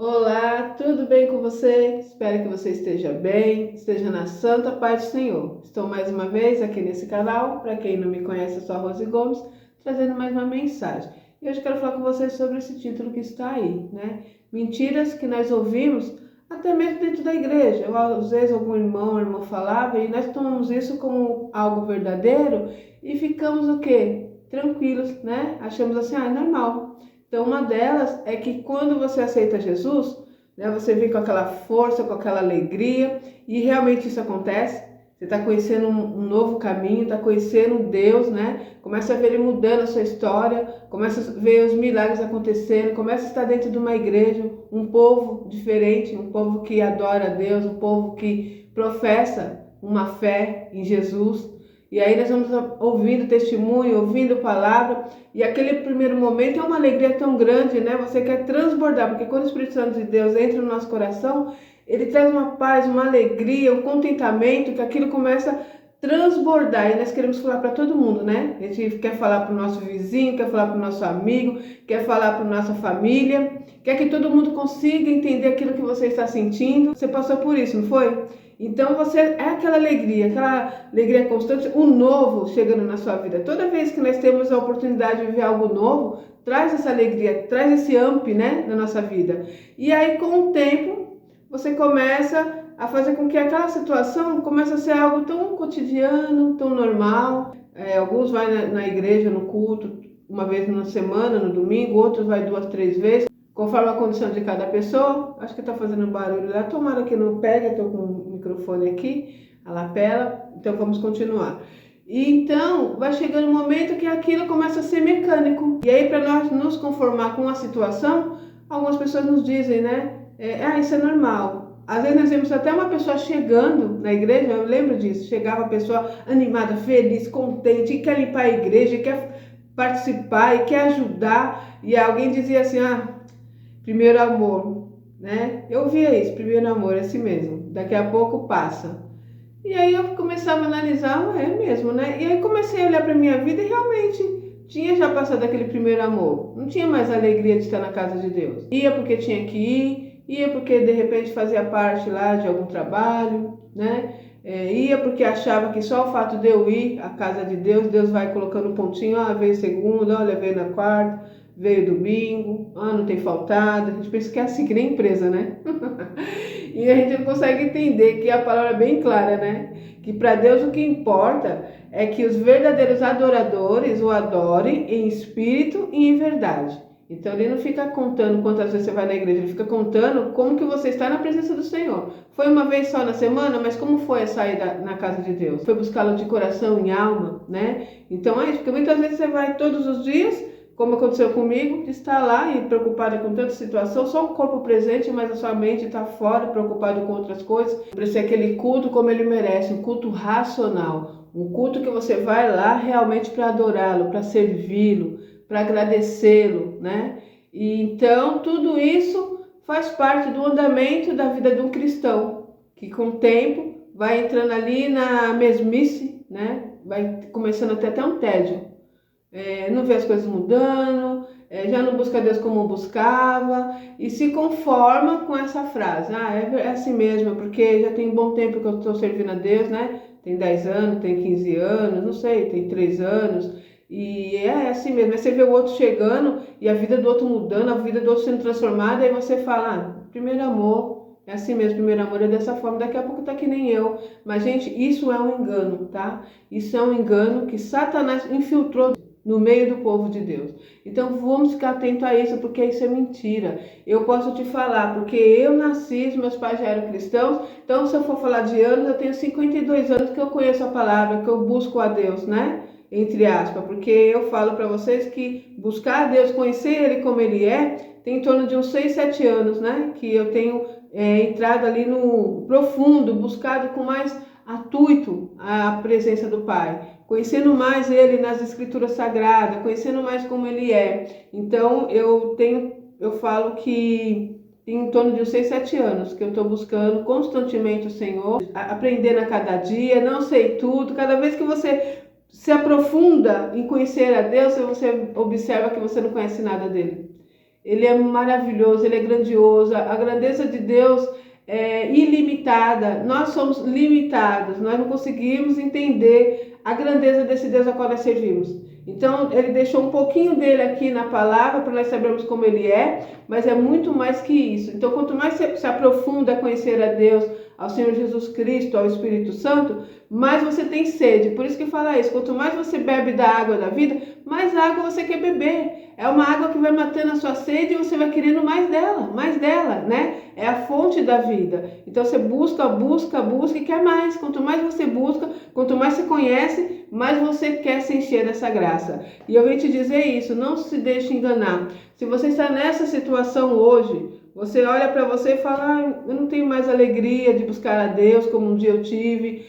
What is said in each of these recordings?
Olá, tudo bem com você? Espero que você esteja bem, esteja na santa paz do Senhor. Estou mais uma vez aqui nesse canal, para quem não me conhece, eu sou a Rose Gomes, trazendo mais uma mensagem. E hoje quero falar com você sobre esse título que está aí, né? Mentiras que nós ouvimos até mesmo dentro da igreja. Às vezes algum irmão ou irmã falava e nós tomamos isso como algo verdadeiro e ficamos o quê? Tranquilos, né? Achamos assim, é normal. Então, uma delas é que quando você aceita Jesus, né, você vem com aquela força, com aquela alegria, e realmente isso acontece. Você está conhecendo um novo caminho, está conhecendo Deus, né? Começa a ver Ele mudando a sua história, começa a ver os milagres acontecendo, começa a estar dentro de uma igreja, um povo diferente, um povo que adora a Deus, um povo que professa uma fé em Jesus. E aí nós vamos ouvindo testemunho, ouvindo palavra, e aquele primeiro momento é uma alegria tão grande, né? Você quer transbordar, porque quando o Espírito Santo de Deus entra no nosso coração, ele traz uma paz, uma alegria, um contentamento, que aquilo começa a transbordar. E nós queremos falar para todo mundo, né? A gente quer falar para o nosso vizinho, quer falar para o nosso amigo, quer falar para a nossa família, quer que todo mundo consiga entender aquilo que você está sentindo. Você passou por isso, não foi? Então você é aquela alegria constante, o novo chegando na sua vida. Toda vez que nós temos a oportunidade de viver algo novo, traz essa alegria, traz esse né, na nossa vida. E aí com o tempo você começa a fazer com que aquela situação comece a ser algo tão cotidiano, tão normal. Alguns vão na igreja, no culto, uma vez na semana, no domingo, outros vai 2, 3 vezes. Conforme a condição de cada pessoa, acho que está fazendo barulho lá, tomara que não pegue, eu estou com o microfone aqui, a lapela, então vamos continuar. E então, vai chegando um momento que aquilo começa a ser mecânico. E aí, para nós nos conformar com a situação, algumas pessoas nos dizem, né? Isso é normal. Às vezes nós vemos até uma pessoa chegando na igreja, eu lembro disso, chegava a pessoa animada, feliz, contente, e quer limpar a igreja, quer participar e quer ajudar. E alguém dizia assim, primeiro amor, né? Eu via isso, primeiro amor, é assim mesmo. Daqui a pouco passa. E aí eu começava a analisar, é mesmo, né? E aí comecei a olhar para minha vida e realmente tinha já passado aquele primeiro amor. Não tinha mais a alegria de estar na casa de Deus. Ia porque tinha que ir, ia porque de repente fazia parte lá de algum trabalho, né? Ia porque achava que só o fato de eu ir à casa de Deus, Deus vai colocando um pontinho, veio segunda, olha, veio na quarta, veio domingo, não tem faltado. A gente pensa que é assim, que nem empresa, né? E a gente não consegue entender que a palavra é bem clara, né? Que para Deus o que importa é que os verdadeiros adoradores o adorem em espírito e em verdade. Então ele não fica contando quantas vezes você vai na igreja, ele fica contando como que você está na presença do Senhor. Foi uma vez só na semana, mas como foi a saída na casa de Deus? Foi buscá-lo de coração e alma, né? Então é isso, porque muitas vezes você vai todos os dias, como aconteceu comigo, de estar lá e preocupada com tanta situação, só o corpo presente, mas a sua mente está fora, preocupado com outras coisas. Para ser aquele culto como ele merece, um culto racional, um culto que você vai lá realmente para adorá-lo, para servi-lo, para agradecê-lo, né? E então tudo isso faz parte do andamento da vida de um cristão, que com o tempo vai entrando ali na mesmice, né? Vai começando a ter até um tédio. Não vê as coisas mudando, já não busca Deus como buscava e se conforma com essa frase. É assim mesmo, porque já tem um bom tempo que eu estou servindo a Deus, né? Tem 10 anos, tem 15 anos, não sei, tem 3 anos. E é assim mesmo. Aí você vê o outro chegando e a vida do outro mudando, a vida do outro sendo transformada, aí você fala, primeiro amor. É assim mesmo, primeiro amor é dessa forma, daqui a pouco tá que nem eu. Mas, gente, isso é um engano, tá? Isso é um engano que Satanás infiltrou no meio do povo de Deus. Então vamos ficar atento a isso, porque isso é mentira. Eu posso te falar, porque eu nasci, os meus pais já eram cristãos, então se eu for falar de anos, eu tenho 52 anos que eu conheço a palavra, que eu busco a Deus, né? Entre aspas, porque eu falo para vocês que buscar a Deus, conhecer Ele como Ele tem em torno de uns 6, 7 anos, né? Que eu tenho entrado ali no profundo, buscado com mais atuito a presença do Pai, conhecendo mais Ele nas Escrituras Sagradas, conhecendo mais como Ele é. Então eu falo que tem em torno de uns 6, 7 anos que eu estou buscando constantemente o Senhor, aprendendo a cada dia, não sei tudo. Cada vez que você se aprofunda em conhecer a Deus, você observa que você não conhece nada dele. Ele é maravilhoso, ele é grandioso, a grandeza de Deus é ilimitada. Nós somos limitados, nós não conseguimos entender a grandeza desse Deus a qual nós servimos. Então, ele deixou um pouquinho dele aqui na palavra para nós sabermos como ele é, mas é muito mais que isso. Então, quanto mais você se aprofunda a conhecer a Deus, ao Senhor Jesus Cristo, ao Espírito Santo, mais você tem sede. Por isso que fala isso, quanto mais você bebe da água da vida, mais água você quer beber. É uma água que vai matando a sua sede e você vai querendo mais dela, né? É a fonte da vida. Então você busca e quer mais. Quanto mais você busca, quanto mais você conhece, mais você quer se encher dessa graça. E eu venho te dizer isso, não se deixe enganar. Se você está nessa situação hoje, você olha para você e fala, eu não tenho mais alegria de buscar a Deus como um dia eu tive.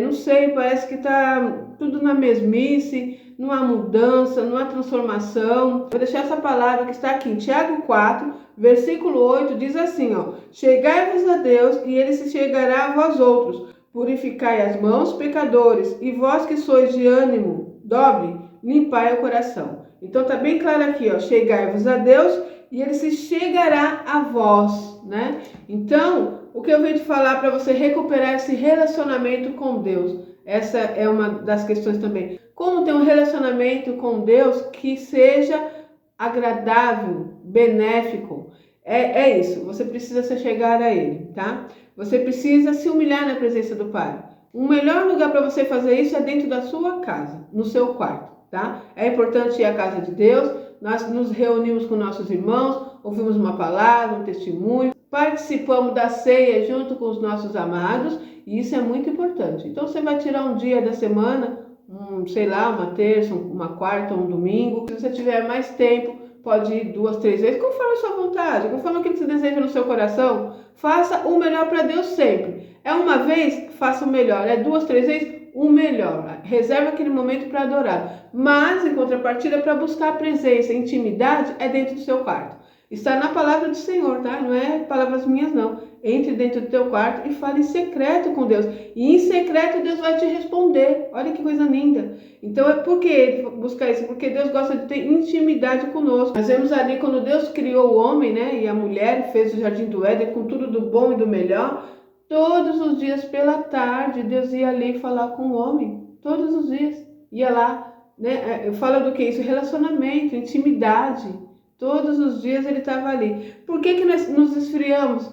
Não sei, parece que está tudo na mesmice, não há mudança, não há transformação. Vou deixar essa palavra que está aqui em Tiago 4, versículo 8, diz assim, ó: chegai-vos a Deus e ele se chegará a vós outros. Purificai as mãos, pecadores, e vós que sois de ânimo dobre, limpai o coração. Então tá bem claro aqui, ó: chegai-vos a Deus e ele se chegará a vós, né? Então, o que eu venho te falar para você recuperar esse relacionamento com Deus, essa é uma das questões também. Como ter um relacionamento com Deus que seja agradável, benéfico? É isso, você precisa se chegar a Ele, tá? Você precisa se humilhar na presença do Pai. O melhor lugar para você fazer isso é dentro da sua casa, no seu quarto, tá? É importante ir à casa de Deus, nós nos reunimos com nossos irmãos, ouvimos uma palavra, um testemunho, participamos da ceia junto com os nossos amados, e isso é muito importante. Então você vai tirar um dia da semana, sei lá, uma terça, uma quarta, um domingo. Se você tiver mais tempo, pode ir 2, 3 vezes, conforme a sua vontade, conforme aquilo que você deseja no seu coração. Faça o melhor para Deus sempre. É uma vez, faça o melhor. É 2, 3 vezes, o melhor. Reserva aquele momento para adorar. Mas, em contrapartida, para buscar a presença, intimidade, é dentro do seu quarto. Está na palavra do Senhor, tá? Não é palavras minhas, não. Entre dentro do teu quarto e fale em secreto com Deus. E em secreto Deus vai te responder. Olha que coisa linda. Então, por que buscar isso? Porque Deus gosta de ter intimidade conosco. Nós vemos ali quando Deus criou o homem, né? E a mulher, fez o jardim do Éden com tudo do bom e do melhor. Todos os dias pela tarde, Deus ia ali falar com o homem. Todos os dias. Ia lá, né? Fala do que isso? Relacionamento, intimidade. Todos os dias ele estava ali. Por que nós nos esfriamos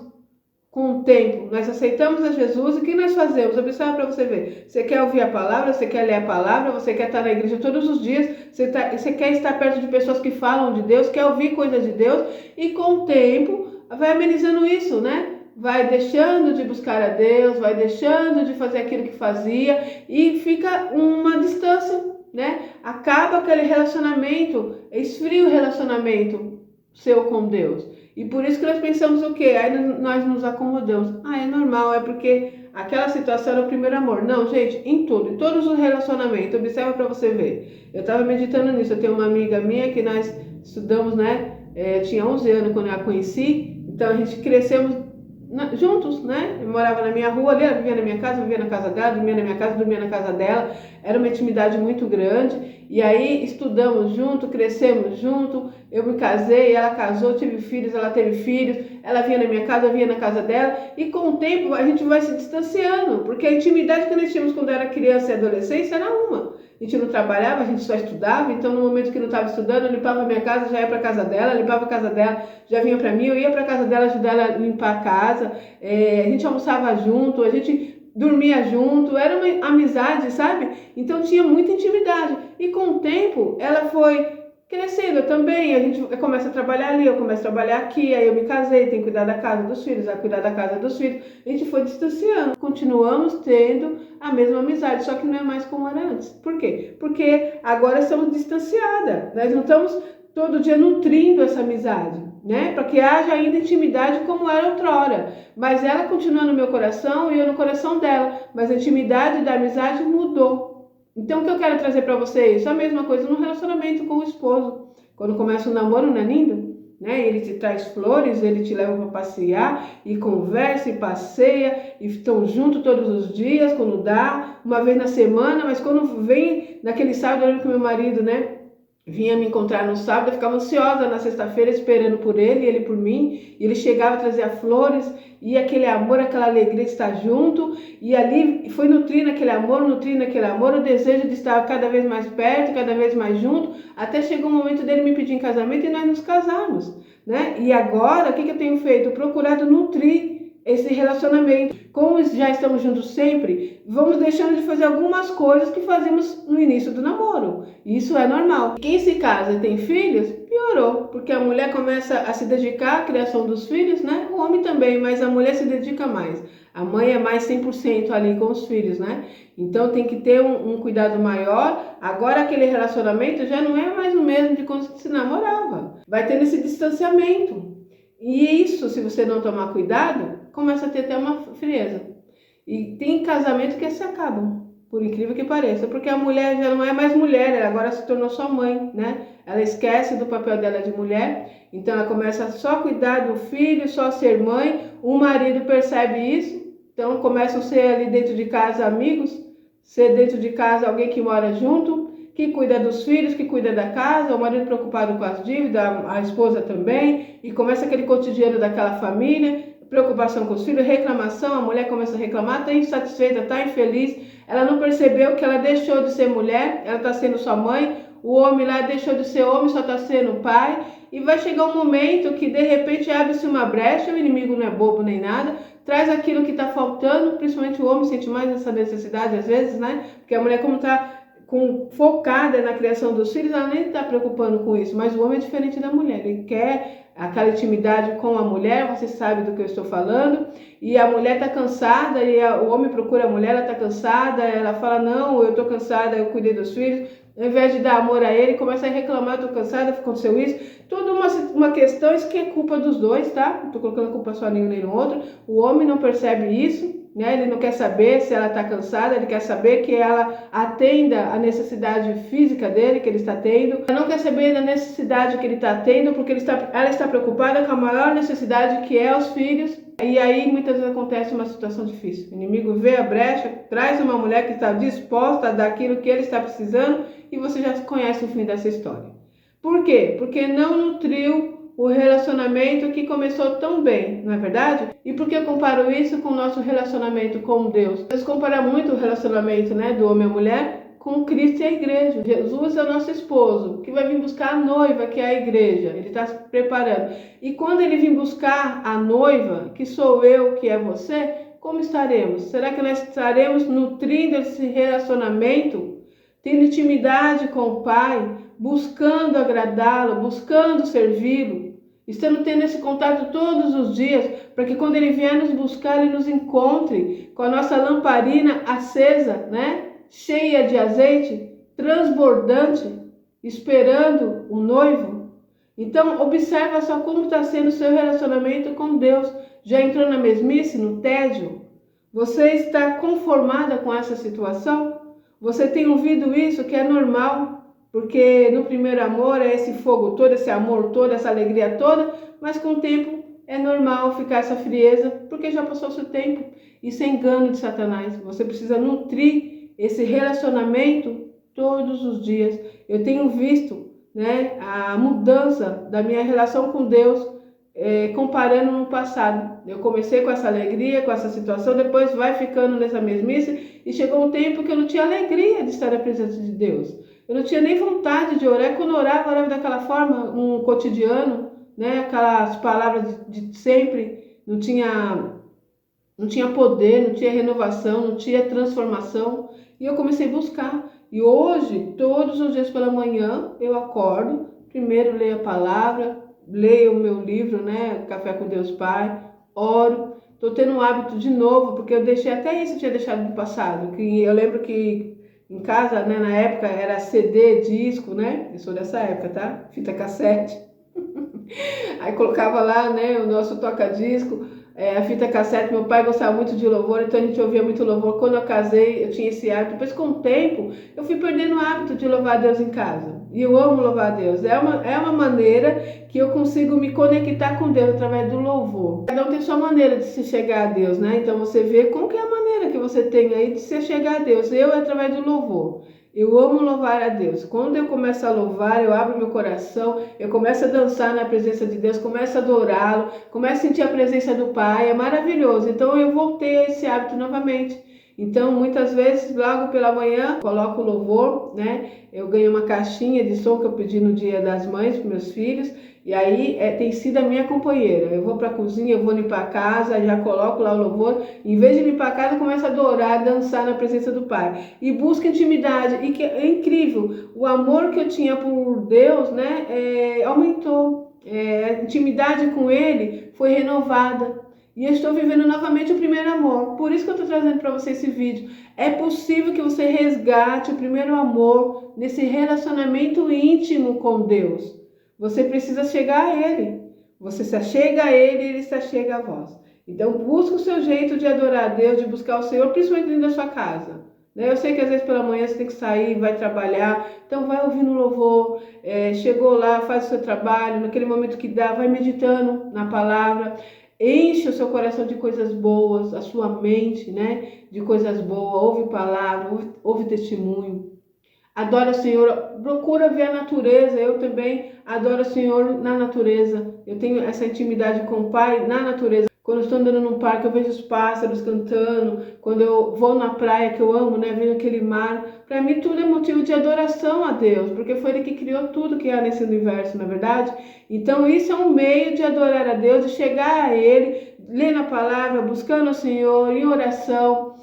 com o tempo? Nós aceitamos a Jesus e o que nós fazemos? Observa para você ver. Você quer ouvir a palavra, você quer ler a palavra, você quer estar na igreja todos os dias, você quer estar perto de pessoas que falam de Deus, quer ouvir coisas de Deus, e com o tempo vai amenizando isso, né? Vai deixando de buscar a Deus, vai deixando de fazer aquilo que fazia e fica uma distância, né? Acaba aquele relacionamento, esfria o relacionamento seu com Deus. E por isso que nós pensamos o quê? Aí nós nos acomodamos. É normal, é porque aquela situação era o primeiro amor. Não, gente, em todos os relacionamentos, observa para você ver. Eu estava meditando nisso, eu tenho uma amiga minha que nós estudamos, né? Eu tinha 11 anos quando eu a conheci, então a gente crescemos juntos, né? Eu morava na minha rua ali, ela vivia na minha casa, vivia na casa dela, dormia na minha casa, dormia na casa dela. Era uma intimidade muito grande. E aí estudamos junto, crescemos junto. Eu me casei, ela casou, tive filhos, ela teve filhos. Ela vinha na minha casa, eu vinha na casa dela. E com o tempo a gente vai se distanciando, porque a intimidade que nós tínhamos quando era criança e adolescência era uma. A gente não trabalhava, a gente só estudava, então no momento que não estava estudando, eu limpava a minha casa, já ia para a casa dela, limpava a casa dela, já vinha para mim, eu ia para a casa dela ajudar ela a limpar a casa, a gente almoçava junto, a gente dormia junto, era uma amizade, sabe? Então tinha muita intimidade. E com o tempo ela foi crescendo também, a gente começa a trabalhar ali, eu começo a trabalhar aqui, aí eu me casei, tenho que cuidar da casa dos filhos, ela cuidar da casa dos filhos, a gente foi distanciando, continuamos tendo a mesma amizade, só que não é mais como era antes. Por quê? Porque agora estamos distanciadas, nós não estamos todo dia nutrindo essa amizade, né? Para que haja ainda intimidade como era outrora, mas ela continua no meu coração e eu no coração dela, mas a intimidade da amizade mudou. Então, o que eu quero trazer para vocês? A mesma coisa no relacionamento com o esposo. Quando começa o namoro, não é lindo? Né? Ele te traz flores, ele te leva para passear e conversa e passeia e estão juntos todos os dias, quando dá, uma vez na semana, mas quando vem naquele sábado, eu lembro que meu marido, né? vinha me encontrar no sábado, eu ficava ansiosa na sexta-feira esperando por ele, ele por mim, e ele chegava, trazia flores, e aquele amor, aquela alegria de estar junto, e ali foi nutrindo aquele amor, o desejo de estar cada vez mais perto, cada vez mais junto, até chegou o momento dele me pedir em casamento e nós nos casarmos, né? E agora, o que eu tenho feito? Procurado nutrir esse relacionamento. Como já estamos juntos sempre, vamos deixando de fazer algumas coisas que fazíamos no início do namoro. Isso é normal. Quem se casa e tem filhos, piorou, porque a mulher começa a se dedicar à criação dos filhos, né? O homem também, mas a mulher se dedica mais. A mãe é mais 100% ali com os filhos, né? Então tem que ter um cuidado maior. Agora aquele relacionamento já não é mais o mesmo de quando se namorava. Vai tendo esse distanciamento. E isso, se você não tomar cuidado, começa a ter até uma frieza. E tem casamento que se acabam, por incrível que pareça, porque a mulher já não é mais mulher, ela agora se tornou só mãe, né? Ela esquece do papel dela de mulher, então ela começa só a cuidar do filho, só a ser mãe. O marido percebe isso, então começam a ser ali dentro de casa amigos, ser dentro de casa alguém que mora junto, que cuida dos filhos, que cuida da casa, o marido preocupado com as dívidas, a esposa também, e começa aquele cotidiano daquela família, preocupação com os filhos, reclamação, a mulher começa a reclamar, está insatisfeita, está infeliz, ela não percebeu que ela deixou de ser mulher, ela está sendo sua mãe, o homem lá deixou de ser homem, só está sendo pai, e vai chegar um momento que de repente abre-se uma brecha, o inimigo não é bobo nem nada, traz aquilo que está faltando, principalmente o homem sente mais essa necessidade às vezes, né? Porque a mulher como está focada na criação dos filhos, ela nem está preocupando com isso, mas o homem é diferente da mulher, ele quer aquela intimidade com a mulher, você sabe do que eu estou falando, e a mulher está cansada, e o homem procura a mulher, ela está cansada, ela fala, não, eu estou cansada, eu cuidei dos filhos, ao invés de dar amor a ele, começa a reclamar, estou cansada, aconteceu isso, tudo uma questão, isso que é culpa dos dois, tá? Não estou colocando culpa só nenhum nem no outro, o homem não percebe isso, né? Ele não quer saber se ela está cansada, ele quer saber que ela atenda a necessidade física dele, que ele está tendo. Ela não quer saber da necessidade que ele está tendo, porque ela está preocupada com a maior necessidade, que é os filhos. E aí muitas vezes acontece uma situação difícil. O inimigo vê a brecha, traz uma mulher que está disposta a dar aquilo que ele está precisando, e você já conhece o fim dessa história. Por quê? Porque não nutriu o relacionamento que começou tão bem, não é verdade? E por que eu comparo isso com o nosso relacionamento com Deus? Deus compara muito o relacionamento, né, do homem e a mulher com Cristo e a igreja. Jesus é o nosso esposo, que vai vir buscar a noiva, que é a igreja. Ele está se preparando. E quando ele vir buscar a noiva, que sou eu, que é você, como estaremos? Será que nós estaremos nutrindo esse relacionamento, tendo intimidade com o Pai, buscando agradá-lo, buscando servi-lo, estando tendo esse contato todos os dias, para que quando ele vier nos buscar, ele nos encontre com a nossa lamparina acesa, né? Cheia de azeite, transbordante, esperando o noivo. Então, observa só como está sendo o seu relacionamento com Deus. Já entrou na mesmice, no tédio? Você está conformada com essa situação? Você tem ouvido isso, que é normal? Porque no primeiro amor é esse fogo todo, esse amor todo, essa alegria toda, mas com o tempo é normal ficar essa frieza, porque já passou o seu tempo. Isso é engano de Satanás. Você precisa nutrir esse relacionamento todos os dias. Eu tenho visto, né, a mudança da minha relação com Deus, comparando no passado. Eu comecei com essa alegria, com essa situação, depois vai ficando nessa mesmice, e chegou um tempo que eu não tinha alegria de estar na presença de Deus. Eu não tinha nem vontade de orar. Quando eu orava daquela forma, no cotidiano, né? Aquelas palavras de sempre, não tinha poder, não tinha renovação, não tinha transformação. E eu comecei a buscar. E hoje, todos os dias pela manhã, eu acordo, primeiro leio a palavra, leio o meu livro, né? Café com Deus Pai, oro. Estou tendo um hábito de novo, porque eu deixei, até isso eu tinha deixado no passado. Que eu lembro que em casa, né, na época era CD, disco, né? Eu sou dessa época, tá? Fita cassete. Aí colocava lá, né, o nosso toca-disco, a fita cassete. Meu pai gostava muito de louvor, então a gente ouvia muito louvor. Quando eu casei, eu tinha esse hábito. Depois, com o tempo, eu fui perdendo o hábito de louvar a Deus em casa. E eu amo louvar a Deus. É uma maneira que eu consigo me conectar com Deus através do louvor. Cada um tem sua maneira de se chegar a Deus, né? Então você vê como que é a maneira que você tem aí de se chegar a Deus. Eu é através do louvor. Eu amo louvar a Deus. Quando eu começo a louvar, eu abro meu coração, eu começo a dançar na presença de Deus, começo a adorá-lo, começo a sentir a presença do Pai, é maravilhoso. Então eu voltei a esse hábito novamente. Então muitas vezes, logo pela manhã, coloco o louvor, né? Eu ganhei uma caixinha de som que eu pedi no Dia das Mães para meus filhos. E aí tem sido a minha companheira. Eu vou para a cozinha, eu vou limpar a casa, já coloco lá o louvor. Em vez de limpar a casa, eu começo a adorar, a dançar na presença do Pai. E busco intimidade. E que é incrível, o amor que eu tinha por Deus, né, aumentou. A intimidade com Ele foi renovada. E eu estou vivendo novamente o primeiro amor. Por isso que eu estou trazendo para você esse vídeo. É possível que você resgate o primeiro amor nesse relacionamento íntimo com Deus. Você precisa chegar a Ele. Você se achega a Ele e Ele se achega a vós. Então, busca o seu jeito de adorar a Deus, de buscar o Senhor, principalmente dentro da sua casa. Eu sei que às vezes pela manhã você tem que sair, vai trabalhar, então vai ouvindo louvor, chegou lá, faz o seu trabalho, naquele momento que dá, vai meditando na palavra, enche o seu coração de coisas boas, a sua mente, né, de coisas boas, ouve palavra, ouve testemunho. Adora o Senhor, procura ver a natureza. Eu também adoro o Senhor na natureza. Eu tenho essa intimidade com o Pai na natureza. Quando eu estou andando num parque, eu vejo os pássaros cantando. Quando eu vou na praia, que eu amo, né, vejo aquele mar. Para mim, tudo é motivo de adoração a Deus, porque foi Ele que criou tudo que há nesse universo, não é verdade? Então, isso é um meio de adorar a Deus, de chegar a Ele, lendo a palavra, buscando o Senhor em oração,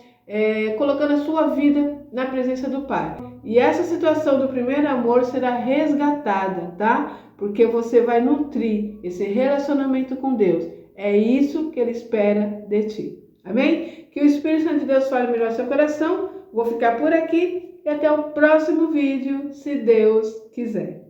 colocando a sua vida na presença do Pai. E essa situação do primeiro amor será resgatada, tá? Porque você vai nutrir esse relacionamento com Deus. É isso que Ele espera de ti. Amém? Que o Espírito Santo de Deus fale melhor seu coração. Vou ficar por aqui e até o próximo vídeo, se Deus quiser.